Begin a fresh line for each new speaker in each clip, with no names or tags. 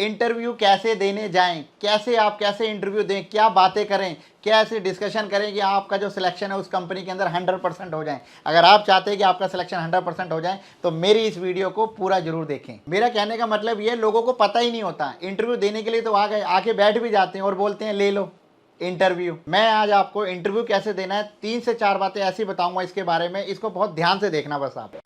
Interview कैसे देने जाएं, कैसे इंटरव्यू दें, क्या बातें करें, क्या ऐसे डिस्कशन करें कि आपका जो सिलेक्शन है उस कंपनी के अंदर 100% हो जाए। अगर आप चाहते हैं कि आपका सिलेक्शन 100% हो जाए तो मेरी इस वीडियो को पूरा जरूर देखें। मेरा कहने का मतलब ये, लोगों को पता ही नहीं होता, इंटरव्यू देने के लिए तो आ गए, आके बैठ भी जाते हैं और बोलते हैं ले लो इंटरव्यू। मैं आज आपको इंटरव्यू कैसे देना है 3 से 4 बातें ऐसी बताऊंगा इसके बारे में, इसको बहुत ध्यान से देखना बस आप।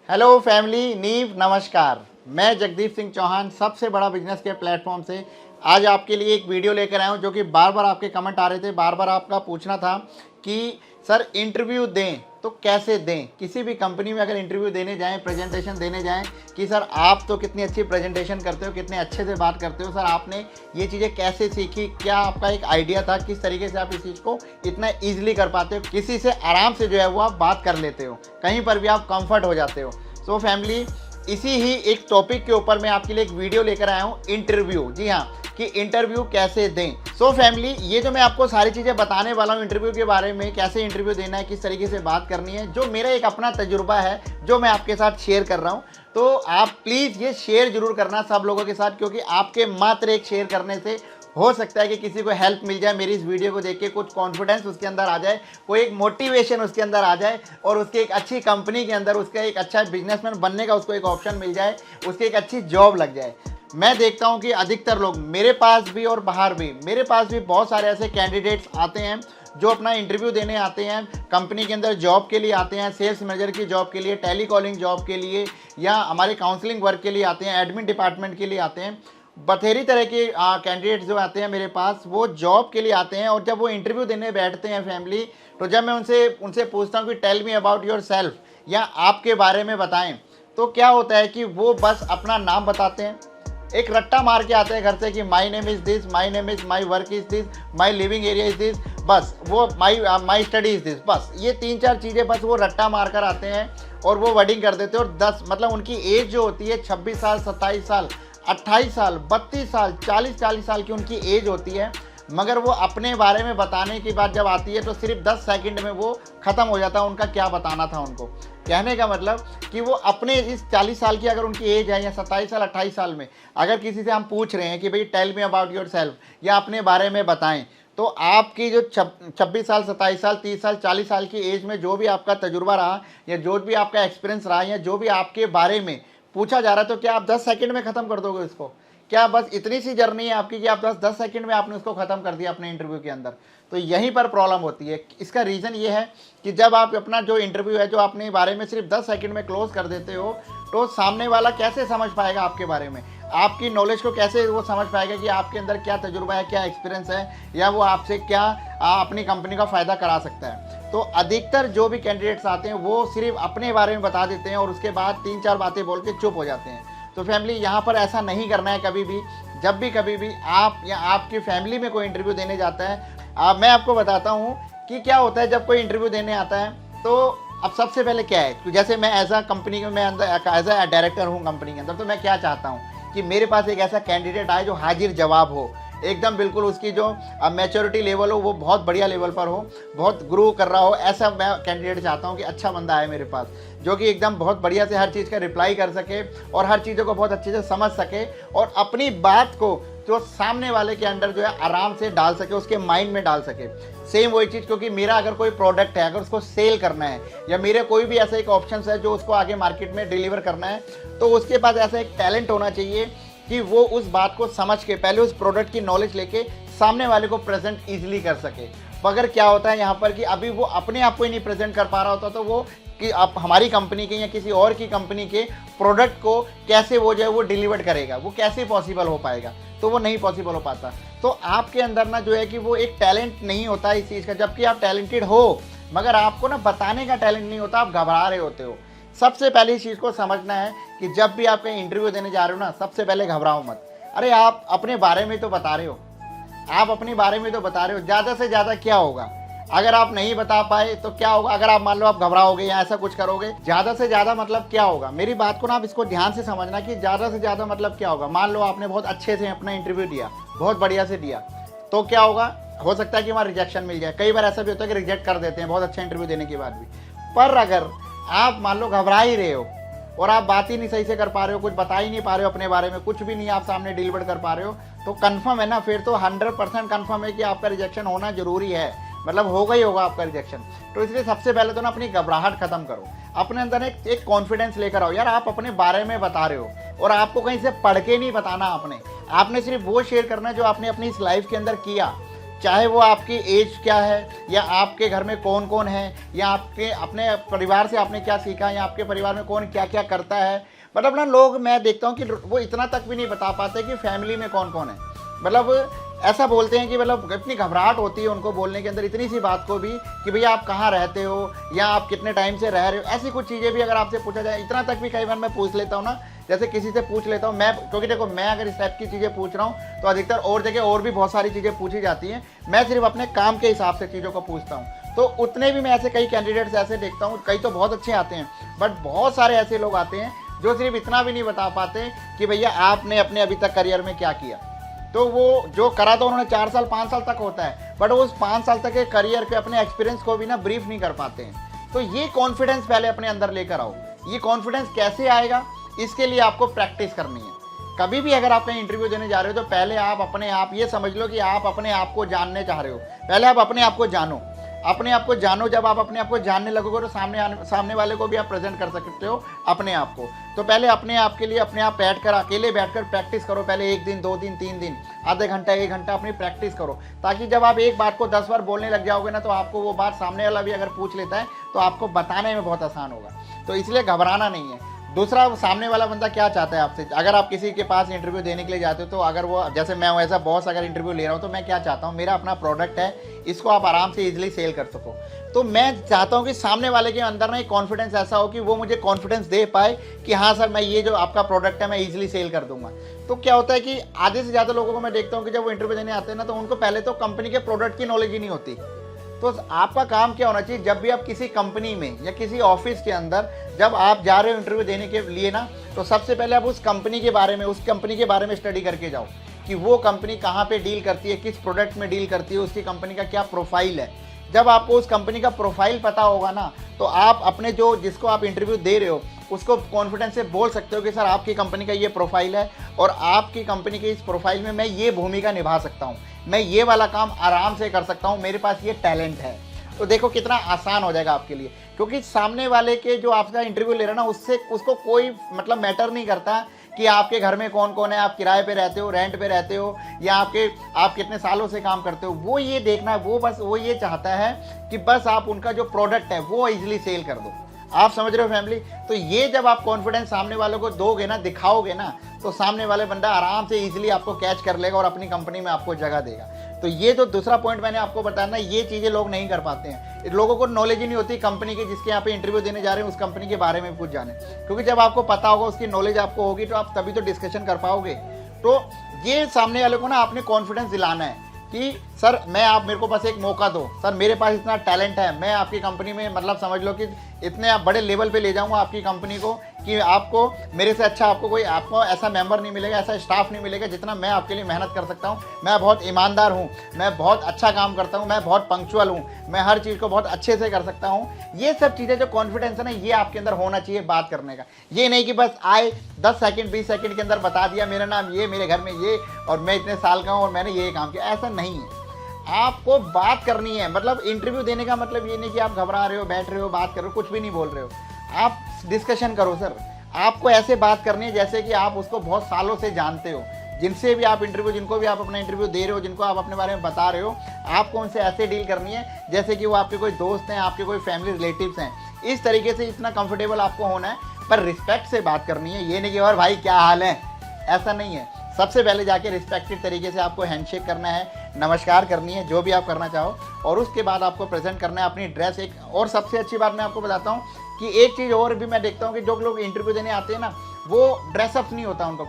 हेलो फैमिली, नीव नमस्कार। मैं जगदीप सिंह चौहान सबसे बड़ा बिजनेस के प्लेटफॉर्म से आज आपके लिए एक वीडियो लेकर आया हूं, जो कि बार बार आपके कमेंट आ रहे थे, बार बार आपका पूछना था कि सर इंटरव्यू दें तो कैसे दें। किसी भी कंपनी में अगर इंटरव्यू देने जाएं, प्रेजेंटेशन देने जाएं कि सर आप तो कितनी अच्छी प्रेजेंटेशन करते हो, कितने अच्छे से बात करते हो, सर आपने ये चीज़ें कैसे सीखी, क्या आपका एक आइडिया था, किस तरीके से आप इस चीज़ को इतना ईजिली कर पाते हो, किसी से आराम से जो है वो आप बात कर लेते हो, कहीं पर भी आप कंफर्ट हो जाते हो। सो फैमिली, इसी ही एक टॉपिक के ऊपर मैं आपके लिए एक वीडियो लेकर आया हूँ, इंटरव्यू। जी हाँ, कि इंटरव्यू कैसे दें। सो फैमिली, ये जो मैं आपको सारी चीज़ें बताने वाला हूँ इंटरव्यू के बारे में, कैसे इंटरव्यू देना है, किस तरीके से बात करनी है, जो मेरा एक अपना तजुर्बा है जो मैं आपके साथ शेयर कर रहा हूँ। तो आप प्लीज़ ये शेयर जरूर करना सब लोगों के साथ, क्योंकि आपके मात्र एक शेयर करने से हो सकता है कि किसी को हेल्प मिल जाए, मेरी इस वीडियो को देख के कुछ कॉन्फिडेंस उसके अंदर आ जाए, कोई एक मोटिवेशन उसके अंदर आ जाए और उसके एक अच्छी कंपनी के अंदर उसका एक अच्छा बिजनेसमैन बनने का उसको एक ऑप्शन मिल जाए, उसकी एक अच्छी जॉब लग जाए। मैं देखता हूं कि अधिकतर लोग, मेरे पास भी और बाहर भी, मेरे पास भी बहुत सारे ऐसे कैंडिडेट्स आते हैं जो अपना इंटरव्यू देने आते हैं, कंपनी के अंदर जॉब के लिए आते हैं, सेल्स मैनेजर की जॉब के लिए, टेलीकॉलिंग जॉब के लिए, या हमारे काउंसलिंग वर्क के लिए आते हैं, एडमिन डिपार्टमेंट के लिए आते हैं। बथेरी तरह के कैंडिडेट्स जो आते हैं मेरे पास, वो जॉब के लिए आते हैं। और जब वो इंटरव्यू देने बैठते हैं फैमिली, तो जब मैं उनसे पूछता हूँ कि tell me about yourself, या आपके बारे में बताएं, तो क्या होता है कि वो बस अपना नाम बताते हैं, एक रट्टा मार के आते हैं घर से कि my name is this, my name is, my work is this, my living area is this, बस वो माई स्टडी इज़ दिस, बस ये 3-4 चीज़ें बस वो रट्टा मार कर आते हैं और वो वर्डिंग कर देते हैं। और 10 मतलब उनकी एज जो होती है 26 साल, 27 साल, 28 साल, 32 साल, 40 साल की उनकी एज होती है, मगर वो अपने बारे में बताने की बात जब आती है तो सिर्फ 10 सेकंड में वो ख़त्म हो जाता है उनका क्या बताना था उनको। कहने का मतलब कि वो अपने इस 40 साल की अगर उनकी एज है, या 27 साल, 28 साल में अगर किसी से हम पूछ रहे हैं कि भाई tell me about yourself, या अपने बारे में बताएं, तो आपकी जो 26 साल, 27 साल, 30 साल, 40 साल की एज में जो भी आपका तजुर्बा रहा, या जो भी आपका एक्सपीरियंस रहा, या जो भी आपके बारे में पूछा जा रहा है, तो क्या आप 10 सेकंड में ख़त्म कर दोगे इसको? क्या बस इतनी सी जर्नी है आपकी कि आप 10 सेकंड में आपने उसको ख़त्म कर दिया अपने इंटरव्यू के अंदर? तो यहीं पर प्रॉब्लम होती है। इसका रीज़न ये है कि जब आप अपना जो इंटरव्यू है, जो अपने बारे में सिर्फ 10 सेकंड में क्लोज कर देते हो, तो सामने वाला कैसे समझ पाएगा आपके बारे में, आपकी नॉलेज को कैसे वो समझ पाएगा कि आपके अंदर क्या तजुर्बा है, क्या एक्सपीरियंस है, या वो आपसे क्या अपनी कंपनी का फ़ायदा करा सकता है। तो अधिकतर जो भी कैंडिडेट्स आते हैं वो सिर्फ अपने बारे में बता देते हैं और उसके बाद 3-4 बातें बोल के चुप हो जाते हैं। तो फैमिली, यहाँ पर ऐसा नहीं करना है कभी भी। जब भी कभी भी आप या आपकी फैमिली में कोई इंटरव्यू देने जाता है, मैं आपको बताता हूँ कि क्या होता है जब कोई इंटरव्यू देने आता है। तो अब सबसे पहले क्या है कि जैसे मैं एज अ कंपनी में अंदर एज अ डायरेक्टर हूँ कंपनी के अंदर, तो मैं क्या चाहता हूँ कि मेरे पास एक ऐसा कैंडिडेट आए जो हाजिर जवाब हो, एकदम बिल्कुल उसकी जो मैच्योरिटी लेवल हो वो बहुत बढ़िया लेवल पर हो, बहुत ग्रो कर रहा हो, ऐसा मैं कैंडिडेट चाहता हूँ कि अच्छा बंदा आए मेरे पास, जो कि एकदम बहुत बढ़िया से हर चीज़ का रिप्लाई कर सके और हर चीज़ों को बहुत अच्छे से समझ सके और अपनी बात को जो सामने वाले के अंदर जो है आराम से डाल सके, उसके माइंड में डाल सके। सेम वही चीज़, क्योंकि मेरा अगर कोई प्रोडक्ट है, अगर उसको सेल करना है, या मेरे कोई भी ऐसा एक ऑप्शन है जो उसको आगे मार्केट में डिलीवर करना है, तो उसके पास ऐसा एक टैलेंट होना चाहिए कि वो उस बात को समझ के पहले उस प्रोडक्ट की नॉलेज लेके सामने वाले को प्रेजेंट ईजिली कर सके। मगर क्या होता है यहाँ पर कि अभी वो अपने आप को ही नहीं प्रेजेंट कर पा रहा होता, तो वो कि आप हमारी कंपनी के या किसी और की कंपनी के प्रोडक्ट को कैसे वो जो है वो डिलीवर करेगा, वो कैसे पॉसिबल हो पाएगा? तो वो नहीं पॉसिबल हो पाता। तो आपके अंदर ना जो है कि वो एक टैलेंट नहीं होता इस चीज़ का, जबकि आप टैलेंटेड हो, मगर आपको ना बताने का टैलेंट नहीं होता, आप घबरा रहे होते हो। सबसे पहले इस चीज़ को समझना है कि जब भी आप कहीं इंटरव्यू देने जा रहे हो ना, सबसे पहले घबराओ मत। अरे आप अपने बारे में तो बता रहे हो, आप अपने बारे में तो बता रहे हो, ज़्यादा से ज़्यादा क्या होगा? अगर आप नहीं बता पाए तो क्या होगा? अगर आप मान लो आप घबराओगे या ऐसा कुछ करोगे, ज़्यादा से ज़्यादा मतलब क्या होगा? मेरी बात को ना आप इसको ध्यान से समझना कि ज़्यादा से ज़्यादा मतलब क्या होगा। मान लो आपने बहुत अच्छे से अपना इंटरव्यू दिया, बहुत बढ़िया से दिया, तो क्या होगा हो सकता है कि वहाँ रिजेक्शन मिल जाए। कई बार ऐसा भी होता है कि रिजेक्ट कर देते हैं बहुत अच्छा इंटरव्यू देने के बाद भी। पर अगर आप मान लो घबरा ही रहे हो और आप बात ही नहीं सही से कर पा रहे हो, कुछ बता ही नहीं पा रहे हो अपने बारे में, कुछ भी नहीं आप सामने डिलीवर कर पा रहे हो, तो कंफर्म है ना, फिर तो 100% कंफर्म है कि आपका रिजेक्शन होना जरूरी है, मतलब होगा ही होगा आपका रिजेक्शन। तो इसलिए सबसे पहले तो ना अपनी घबराहट खत्म करो, अपने अंदर एक कॉन्फिडेंस लेकर आओ। यार आप अपने बारे में बता रहे हो और आपको कहीं से पढ़ के नहीं बताना, आपने सिर्फ वो शेयर करना है जो आपने अपनी इस लाइफ के अंदर किया, चाहे वो आपकी एज क्या है, या आपके घर में कौन कौन है, या आपके अपने परिवार से आपने क्या सीखा, या आपके परिवार में कौन क्या क्या करता है। मतलब ना लोग, मैं देखता हूँ कि वो इतना तक भी नहीं बता पाते कि फैमिली में कौन कौन है। मतलब ऐसा बोलते हैं कि मतलब इतनी घबराहट होती है उनको बोलने के अंदर इतनी सी बात को भी कि भैया आप कहाँ रहते हो, या आप कितने टाइम से रह रहे हो, ऐसी कुछ चीज़ें भी अगर आपसे पूछा जाए, इतना तक भी कई बार मैं पूछ लेता हूँ ना, जैसे किसी से पूछ लेता हूँ मैं, क्योंकि देखो मैं अगर इस टाइप की चीज़ें पूछ रहा हूँ तो अधिकतर और जगह और भी बहुत सारी चीज़ें पूछी जाती हैं, मैं सिर्फ अपने काम के हिसाब से चीज़ों को पूछता हूँ। तो उतने भी मैं ऐसे कई कैंडिडेट्स ऐसे देखता हूँ, कई तो बहुत अच्छे आते हैं, बट बहुत सारे ऐसे लोग आते हैं जो सिर्फ इतना भी नहीं बता पाते कि भैया आपने अपने अभी तक करियर में क्या किया। तो वो जो करा तो उन्होंने 4 साल 5 साल तक होता है, बट वो उस 5 साल तक के करियर के अपने एक्सपीरियंस को भी ना ब्रीफ नहीं कर पाते हैं। तो ये कॉन्फिडेंस पहले अपने अंदर लेकर आओ। ये कॉन्फिडेंस कैसे आएगा, इसके लिए आपको प्रैक्टिस करनी है। कभी भी अगर आप कहीं इंटरव्यू देने जा रहे हो तो पहले आप अपने आप ये समझ लो कि आप अपने आप को जानने चाह रहे हो। पहले आप अपने आप को जानो, अपने आप को जानो। जब आप अपने आप को जानने लगोगे तो सामने वाले को भी आप प्रेजेंट कर सकते हो अपने आप को। तो पहले अपने आप के लिए अपने आप अकेले बैठकर प्रैक्टिस करो। पहले 1 दिन 2 दिन 3 दिन, आधे घंटा 1 घंटा अपनी प्रैक्टिस करो, ताकि जब आप एक बात को 10 बार बोलने लग जाओगे ना, तो आपको वो बात सामने वाला भी अगर पूछ लेता है तो आपको बताने में बहुत आसान होगा। तो इसलिए घबराना नहीं है। दूसरा, सामने वाला बंदा क्या चाहता है आपसे। अगर आप किसी के पास इंटरव्यू देने के लिए जाते हो तो अगर वो, जैसे मैं हूँ ऐसा बॉस, अगर इंटरव्यू ले रहा हूँ तो मैं क्या चाहता हूँ, मेरा अपना प्रोडक्ट है, इसको आप आराम से इजीली सेल कर सको। तो मैं चाहता हूँ कि सामने वाले के अंदर ना एक कॉन्फिडेंस ऐसा हो कि वो मुझे कॉन्फिडेंस दे पाए कि हाँ सर, मैं ये जो आपका प्रोडक्ट है मैं इजीली सेल कर दूंगा। तो क्या होता है कि आधे से ज़्यादा लोगों को मैं देखता हूँ कि जब वो इंटरव्यू देने आते हैं ना, तो उनको पहले तो कंपनी के प्रोडक्ट की नॉलेज ही नहीं होती। तो आपका काम क्या होना चाहिए, जब भी आप किसी कंपनी में या किसी ऑफिस के अंदर जब आप जा रहे हो इंटरव्यू देने के लिए ना, तो सबसे पहले आप उस कंपनी के बारे में स्टडी करके जाओ कि वो कंपनी कहाँ पे डील करती है, किस प्रोडक्ट में डील करती है, उसकी कंपनी का क्या प्रोफाइल है। जब आपको उस कंपनी का प्रोफाइल पता होगा ना, तो आप अपने जिसको आप इंटरव्यू दे रहे हो उसको कॉन्फिडेंस से बोल सकते हो कि सर आपकी कंपनी का ये प्रोफाइल है और आपकी कंपनी के इस प्रोफाइल में मैं ये भूमिका निभा सकता हूँ, मैं ये वाला काम आराम से कर सकता हूँ, मेरे पास ये टैलेंट है। तो देखो कितना आसान हो जाएगा आपके लिए, क्योंकि सामने वाले के जो आपका इंटरव्यू ले रहा है ना, उसको कोई मतलब मैटर नहीं करता कि आपके घर में कौन कौन है, आप किराए पे रहते हो, रेंट पे रहते हो, या आप कितने सालों से काम करते हो। वो ये देखना है, वो ये चाहता है कि बस आप उनका जो प्रोडक्ट है वो इजीली सेल कर दो। आप समझ रहे हो फैमिली। तो ये जब आप कॉन्फिडेंस सामने वालों को दोगे ना, दिखाओगे ना, तो सामने वाले बंदा आराम से इजीली आपको कैच कर लेगा और अपनी कंपनी में आपको जगह देगा। तो ये जो दूसरा पॉइंट मैंने आपको बताया ना, ये चीज़ें लोग नहीं कर पाते हैं। लोगों को नॉलेज ही नहीं होती कंपनी की, जिसके यहाँ पे इंटरव्यू देने जा रहे हैं उस कंपनी के बारे में कुछ जाने। क्योंकि जब आपको पता होगा, उसकी नॉलेज आपको होगी, तो आप तभी तो डिस्कशन कर पाओगे। तो ये सामने वाले को ना आपने कॉन्फिडेंस दिलाना है कि सर मेरे को बस एक मौका दो, सर मेरे पास इतना टैलेंट है, मैं आपकी कंपनी में मतलब समझ लो कि इतने आप बड़े लेवल पे ले जाऊंगा आपकी कंपनी को कि आपको मेरे से अच्छा आपको ऐसा मेंबर नहीं मिलेगा, ऐसा स्टाफ नहीं मिलेगा जितना मैं आपके लिए मेहनत कर सकता हूँ। मैं बहुत ईमानदार हूँ, मैं बहुत अच्छा काम करता हूँ, मैं बहुत पंक्चुअल हूँ, मैं हर चीज़ को बहुत अच्छे से कर सकता हूँ। ये सब चीज़ें जो कॉन्फिडेंस है ना, ये आपके अंदर होना चाहिए बात करने का। ये नहीं कि बस आए 10 सेकंड 20 सेकंड के अंदर बता दिया मेरा नाम ये, मेरे घर में ये, और मैं इतने साल का हूँ और मैंने ये काम किया, ऐसा नहीं है। आपको बात करनी है। मतलब इंटरव्यू देने का मतलब ये नहीं कि आप घबरा रहे हो, बैठ रहे हो, बात कर रहे हो, कुछ भी नहीं बोल रहे हो, आप डिस्कशन करो। सर आपको ऐसे बात करनी है जैसे कि आप उसको बहुत सालों से जानते हो। जिनको भी आप अपना इंटरव्यू दे रहे हो, जिनको आप अपने बारे में बता रहे हो, आपको उनसे ऐसे डील करनी है जैसे कि वो आपके कोई दोस्त हैं, आपके कोई फैमिली रिलेटिव्स हैं। इस तरीके से इतना कंफर्टेबल आपको होना है, पर रिस्पेक्ट से बात करनी है। ये नहीं कि और भाई क्या हाल है, ऐसा नहीं है। सबसे पहले जाके रिस्पेक्टेड तरीके से आपको हैंडशेक करना है, नमस्कार करनी है, जो भी आप करना चाहो, और उसके बाद आपको प्रेजेंट करना है अपनी ड्रेस। एक और सबसे अच्छी बात मैं आपको बताता हूँ कि एक चीज़ और भी मैं देखता हूँ कि जो लोग इंटरव्यू देने आते हैं ना, वो ड्रेसअप नहीं होता उनका,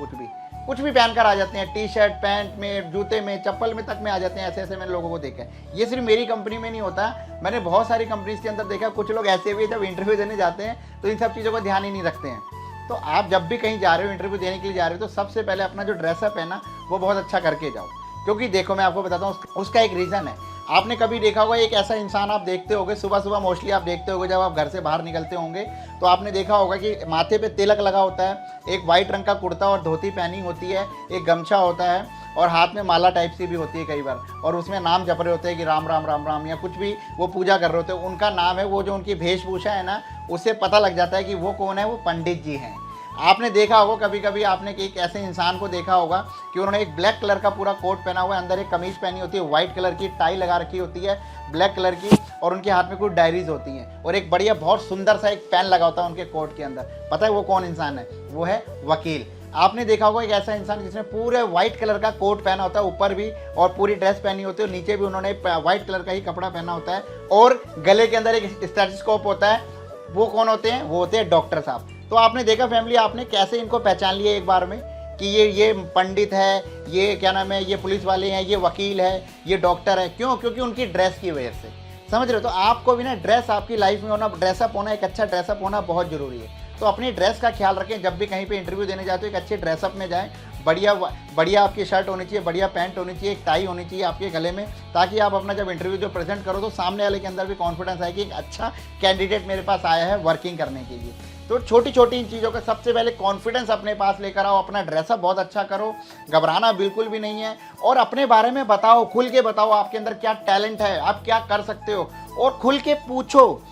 कुछ भी पहनकर आ जाते हैं, टी शर्ट पैंट में, जूते में, चप्पल में तक में आ जाते हैं। ऐसे मैंने लोगों को देखा है। ये सिर्फ मेरी कंपनी में नहीं होता, मैंने बहुत सारी कंपनीज के अंदर देखा। कुछ लोग ऐसे भी जब इंटरव्यू देने जाते हैं तो इन सब चीज़ों को ध्यान ही नहीं रखते हैं। तो आप जब भी कहीं जा रहे हो, इंटरव्यू देने के लिए जा रहे हो, तो सबसे पहले अपना जो ड्रेसअप है ना, वो बहुत अच्छा करके जाओ। क्योंकि देखो मैं आपको बताता हूँ उसका एक रीज़न है। आपने कभी देखा होगा एक ऐसा इंसान आप देखते होगे, सुबह सुबह मोस्टली आप देखते होगे जब आप घर से बाहर निकलते होंगे, तो आपने देखा होगा कि माथे पे तिलक लगा होता है, एक वाइट रंग का कुर्ता और धोती पहनी होती है, एक गमछा होता है और हाथ में माला टाइप सी भी होती है कई बार, और उसमें नाम जप रहे होते हैं कि राम राम राम राम, या कुछ भी वो पूजा कर रहे होते हैं। उनका नाम है, वो जो उनकी वेशभूषा है ना, उससे पता लग जाता है कि वो कौन है, वो पंडित जी हैं। आपने देखा होगा कभी कभी आपने कि एक ऐसे इंसान को देखा होगा कि उन्होंने एक ब्लैक कलर का पूरा कोट पहना हुआ है, अंदर एक कमीज पहनी होती है, व्हाइट कलर की टाई लगा रखी होती है ब्लैक कलर की, और उनके हाथ में कुछ डायरीज होती हैं और एक बढ़िया बहुत सुंदर सा एक पेन लगा होता है उनके कोट के अंदर। पता है वो कौन इंसान है? वो है वकील। आपने देखा होगा एक ऐसा इंसान जिसने पूरे व्हाइट कलर का कोट पहना होता है ऊपर भी, और पूरी ड्रेस पहनी होती है, और नीचे भी उन्होंने व्हाइट कलर का ही कपड़ा पहना होता है, और गले के अंदर एक स्टेथोस्कोप होता है। वो कौन होते हैं? वो होते हैं डॉक्टर साहब। तो आपने देखा फैमिली, आपने कैसे इनको पहचान लिया एक बार में कि ये पंडित है, ये क्या नाम है, ये पुलिस वाले हैं, ये वकील है, ये डॉक्टर है। क्यों? क्योंकि उनकी ड्रेस की वजह से। समझ रहे हो? तो आपको भी ना ड्रेस आपकी लाइफ में होना, ड्रेसअप होना, एक अच्छा ड्रेसअप होना बहुत ज़रूरी है। तो अपनी ड्रेस का ख्याल रखें, जब भी कहीं पे इंटरव्यू देने जाते हो एक अच्छे ड्रेसअप में जाएं। बढ़िया आपकी शर्ट होनी चाहिए, बढ़िया पैंट होनी चाहिए, एक टाई होनी चाहिए आपके गले में, ताकि आप अपना जब इंटरव्यू जो प्रेजेंट करो तो सामने वाले के अंदर भी कॉन्फिडेंस आए कि एक अच्छा कैंडिडेट मेरे पास आया है वर्किंग करने के लिए। तो छोटी छोटी इन चीज़ों का सबसे पहले कॉन्फिडेंस अपने पास लेकर आओ, अपना ड्रेसअप बहुत अच्छा करो, घबराना बिल्कुल भी नहीं है, और अपने बारे में बताओ, खुल के बताओ आपके अंदर क्या टैलेंट है, आप क्या कर सकते हो, और खुल के पूछो।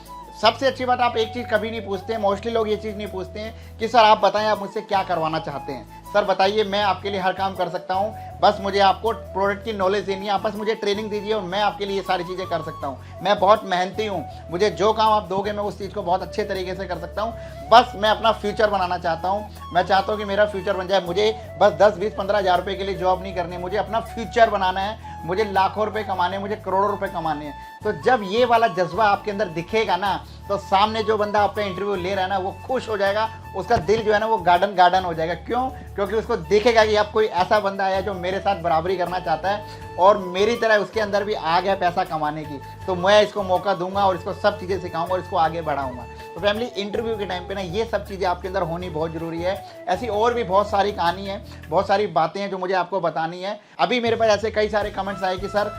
सबसे अच्छी बात, आप एक चीज़ कभी नहीं पूछते, मोस्टली लोग ये चीज़ नहीं पूछते हैं कि सर आप बताएं आप मुझसे क्या करवाना चाहते हैं। सर बताइए, मैं आपके लिए हर काम कर सकता हूँ, बस मुझे आपको प्रोडक्ट की नॉलेज देनी है, आप बस मुझे ट्रेनिंग दीजिए और मैं आपके लिए ये सारी चीज़ें कर सकता हूँ। मैं बहुत मेहनती हूँ, मुझे जो काम आप दोगे मैं उस चीज़ को बहुत अच्छे तरीके से कर सकता हूँ। बस मैं अपना फ्यूचर बनाना चाहता हूँ, मैं चाहता हूँ कि मेरा फ्यूचर बन जाए। मुझे बस 10, 20, 15 हज़ार रुपये के लिए जॉब नहीं करनी, मुझे अपना फ्यूचर बनाना है, मुझे लाखों रुपए कमाने हैं, मुझे करोड़ों रुपए कमाने हैं। तो जब ये वाला जज्बा आपके अंदर दिखेगा ना, तो सामने जो बंदा आपका इंटरव्यू ले रहा है ना, वो खुश हो जाएगा, उसका दिल जो है ना वो गार्डन हो जाएगा। क्यों? क्योंकि उसको देखेगा कि अब कोई ऐसा बंदा आया जो मेरे साथ बराबरी करना चाहता है और मेरी तरह उसके अंदर भी आ गया पैसा कमाने की, तो मैं इसको मौका दूंगा और इसको सब चीज़ें सिखाऊंगा और इसको आगे बढ़ाऊंगा। तो फैमिली, इंटरव्यू के टाइम पे ना ये सब चीज़ें आपके अंदर होनी बहुत ज़रूरी है। ऐसी और भी बहुत सारी कहानी है, बहुत सारी बातें हैं जो मुझे आपको बतानी है। अभी मेरे पास ऐसे कई सारे कमेंट्स आए कि सर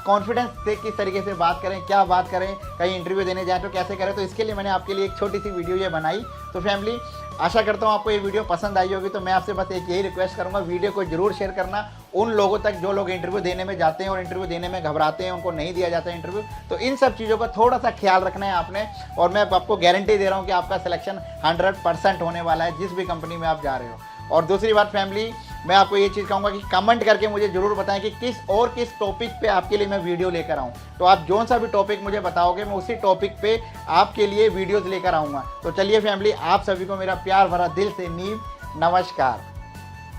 कॉन्फिडेंस से किस तरीके से बात करें, क्या बात करें, कहीं इंटरव्यू देने जाए तो कैसे करें। तो इसके लिए मैंने आपके लिए एक छोटी सी वीडियो ये बनाई। तो फैमिली, आशा करता हूँ आपको ये वीडियो पसंद आई होगी। तो मैं आपसे बस एक यही रिक्वेस्ट करूँगा, वीडियो को जरूर शेयर करना उन लोगों तक जो लोग इंटरव्यू देने में जाते हैं और इंटरव्यू देने में घबराते हैं, उनको नहीं दिया जाता है इंटरव्यू। तो इन सब चीज़ों का थोड़ा सा ख्याल रखना है आपने, और मैं आपको गारंटी दे रहा हूँ कि आपका सिलेक्शन 100% होने वाला है जिस भी कंपनी में आप जा रहे हो। और दूसरी बात फैमिली, मैं आपको ये चीज़ कहूँगा कि कमेंट करके मुझे ज़रूर बताएं कि किस टॉपिक पे आपके लिए मैं वीडियो लेकर आऊँ। तो आप जो सा भी टॉपिक मुझे बताओगे, मैं उसी टॉपिक पे आपके लिए वीडियोज़ लेकर आऊँगा। तो चलिए फैमिली, आप सभी को मेरा प्यार भरा दिल से नीव नमस्कार।